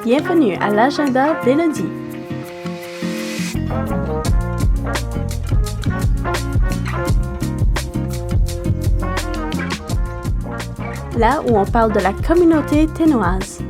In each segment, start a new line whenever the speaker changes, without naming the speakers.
Bienvenue à l'agenda d'Élodie. Là où on parle de la communauté ténoise.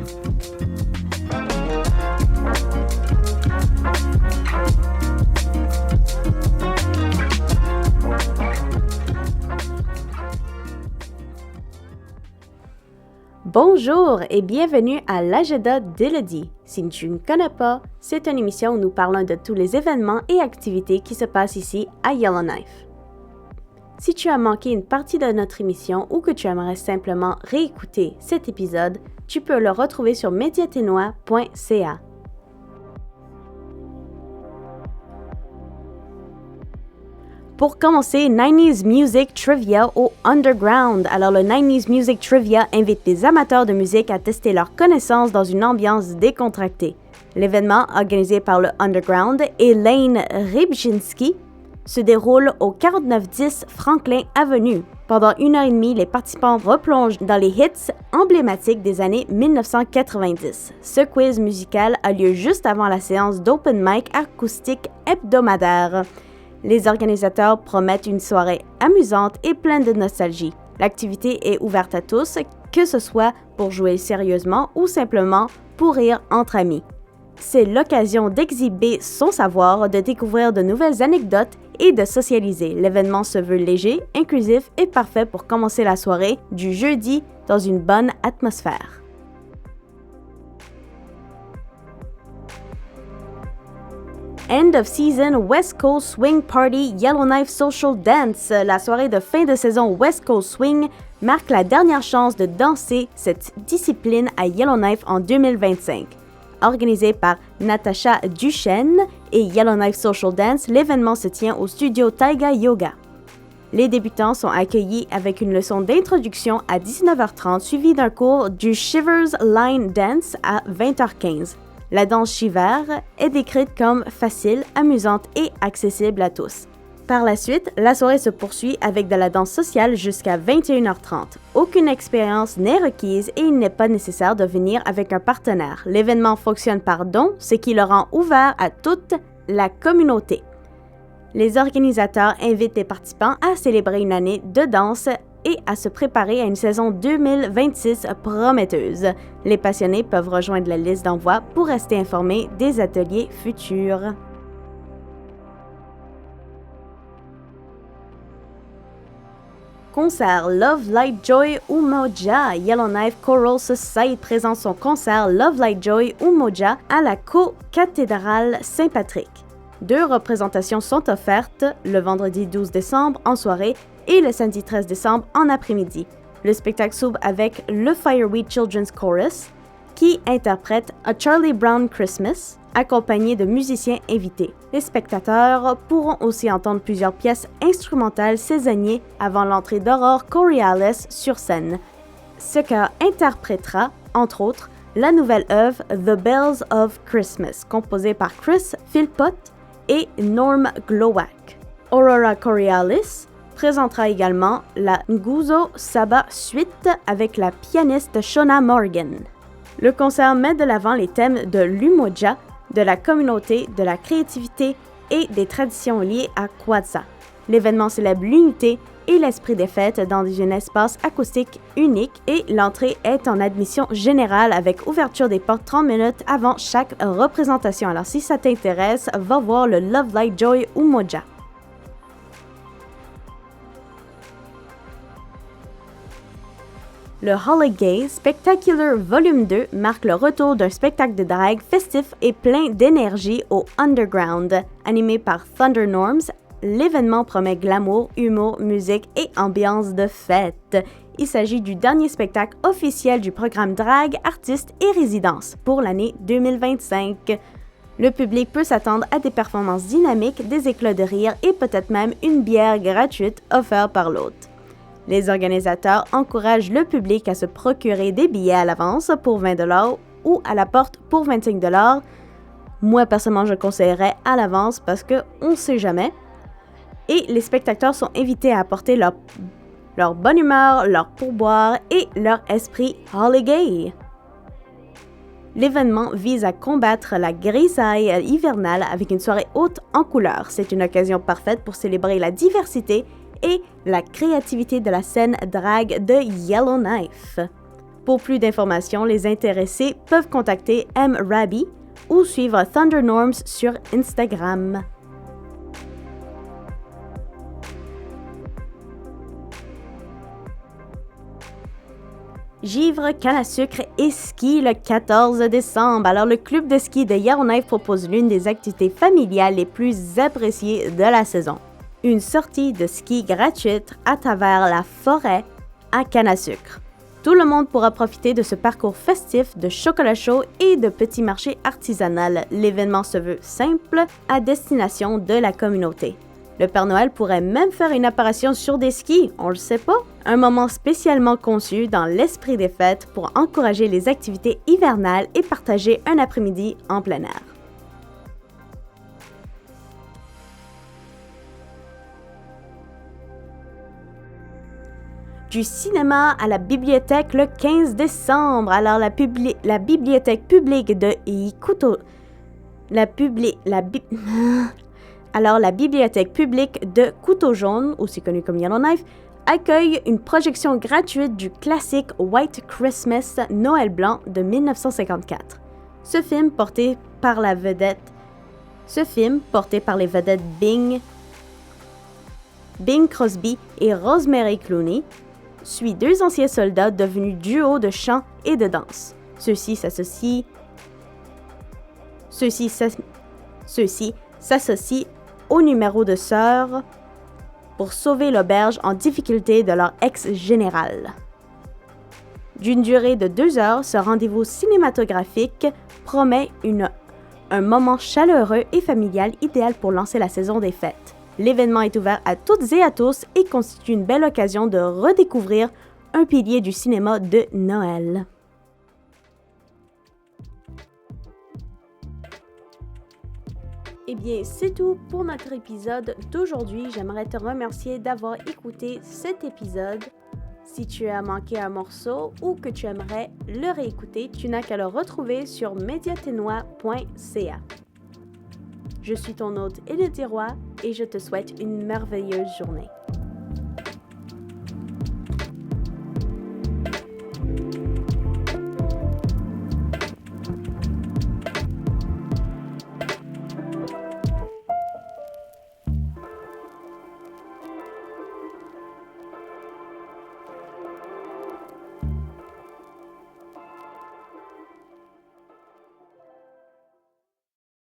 Bonjour et bienvenue à l'agenda d'Élodie. Si tu ne connais pas, c'est une émission où nous parlons de tous les événements et activités qui se passent ici à Yellowknife. Si tu as manqué une partie de notre émission ou que tu aimerais simplement réécouter cet épisode, tu peux le retrouver sur mediaténois.ca. Pour commencer, 90s Music Trivia au Underground. Alors, le 90s Music Trivia invite les amateurs de musique à tester leurs connaissances dans une ambiance décontractée. L'événement, organisé par le Underground et Lane Rybczynski, se déroule au 4910 Franklin Avenue. Pendant 1h30, les participants replongent dans les hits emblématiques des années 1990. Ce quiz musical a lieu juste avant la séance d'open mic acoustique hebdomadaire. Les organisateurs promettent une soirée amusante et pleine de nostalgie. L'activité est ouverte à tous, que ce soit pour jouer sérieusement ou simplement pour rire entre amis. C'est l'occasion d'exhiber son savoir, de découvrir de nouvelles anecdotes et de socialiser. L'événement se veut léger, inclusif et parfait pour commencer la soirée du jeudi dans une bonne atmosphère. End of Season West Coast Swing Party Yellowknife Social Dance. La soirée de fin de saison West Coast Swing marque la dernière chance de danser cette discipline à Yellowknife en 2025. Organisé par Natasha Duchesne et Yellowknife Social Dance, l'événement se tient au studio Taiga Yoga. Les débutants sont accueillis avec une leçon d'introduction à 19h30 suivie d'un cours du Shivers Line Dance à 20h15. La danse Shiver est décrite comme facile, amusante et accessible à tous. Par la suite, la soirée se poursuit avec de la danse sociale jusqu'à 21h30. Aucune expérience n'est requise et il n'est pas nécessaire de venir avec un partenaire. L'événement fonctionne par don, ce qui le rend ouvert à toute la communauté. Les organisateurs invitent les participants à célébrer une année de danse et à se préparer à une saison 2026 prometteuse. Les passionnés peuvent rejoindre la liste d'envoi pour rester informés des ateliers futurs. Concert Love Light Joy Umoja. Yellowknife Choral Society présente son concert Love Light Joy Umoja à la Co-cathédrale Saint-Patrick. 2 représentations sont offertes le vendredi 12 décembre en soirée et le samedi 13 décembre en après-midi. Le spectacle s'ouvre avec le Fireweed Children's Chorus qui interprète A Charlie Brown Christmas, accompagné de musiciens invités. Les spectateurs pourront aussi entendre plusieurs pièces instrumentales saisonnières avant l'entrée d'Aurore Coriolis sur scène. Ce chœur interprétera, entre autres, la nouvelle œuvre The Bells of Christmas, composée par Chris Philpott et Norm Glowacz. Aurora Coriolis présentera également la Nguzo Saba Suite avec la pianiste Shona Morgan. Le concert met de l'avant les thèmes de l'Umoja, de la communauté, de la créativité et des traditions liées à Quadsa. L'événement célèbre l'unité et l'esprit des fêtes dans un espace acoustique unique et l'entrée est en admission générale avec ouverture des portes 30 minutes avant chaque représentation. Alors si ça t'intéresse, va voir le Love Light Joy Umoja. Le Holiday Spectacular Volume 2 marque le retour d'un spectacle de drague festif et plein d'énergie au Underground. Animé par Thunder Norms, l'événement promet glamour, humour, musique et ambiance de fête. Il s'agit du dernier spectacle officiel du programme Drague, Artistes et Résidences pour l'année 2025. Le public peut s'attendre à des performances dynamiques, des éclats de rire et peut-être même une bière gratuite offerte par l'hôte. Les organisateurs encouragent le public à se procurer des billets à l'avance pour 20$ ou à la porte pour 25$. Moi, personnellement, je conseillerais à l'avance parce qu'on ne sait jamais. Et les spectateurs sont invités à apporter leur leur bonne humeur, leur pourboire et leur esprit holiday. L'événement vise à combattre la grisaille hivernale avec une soirée haute en couleurs. C'est une occasion parfaite pour célébrer la diversité et la créativité de la scène drag de Yellowknife. Pour plus d'informations, les intéressés peuvent contacter M. Rabi ou suivre Thunder Norms sur Instagram. Givre, canne à sucre et ski le 14 décembre. Alors, le club de ski de Yellowknife propose l'une des activités familiales les plus appréciées de la saison. Une sortie de ski gratuite à travers la forêt à canne à sucre. Tout le monde pourra profiter de ce parcours festif de chocolat chaud et de petits marchés artisanaux. L'événement se veut simple à destination de la communauté. Le Père Noël pourrait même faire une apparition sur des skis, on le sait pas? Un moment spécialement conçu dans l'esprit des fêtes pour encourager les activités hivernales et partager un après-midi en plein air. Du cinéma à la bibliothèque le 15 décembre. Alors, la bibliothèque publique de la bibliothèque publique de Couteau Jaune, aussi connue comme Yellowknife, accueille une projection gratuite du classique White Christmas Noël blanc de 1954. Ce film porté par les vedettes Bing Crosby et Rosemary Clooney suit deux anciens soldats devenus duo de chant et de danse. Ceux-ci s'associent au numéro de sœurs pour sauver l'auberge en difficulté de leur ex-général. D'une durée de 2 heures, ce rendez-vous cinématographique promet un moment chaleureux et familial idéal pour lancer la saison des fêtes. L'événement est ouvert à toutes et à tous et constitue une belle occasion de redécouvrir un pilier du cinéma de Noël. Eh bien, c'est tout pour notre épisode d'aujourd'hui. J'aimerais te remercier d'avoir écouté cet épisode. Si tu as manqué un morceau ou que tu aimerais le réécouter, tu n'as qu'à le retrouver sur mediatenois.ca. Je suis ton hôte Élodie Roy et je te souhaite une merveilleuse journée.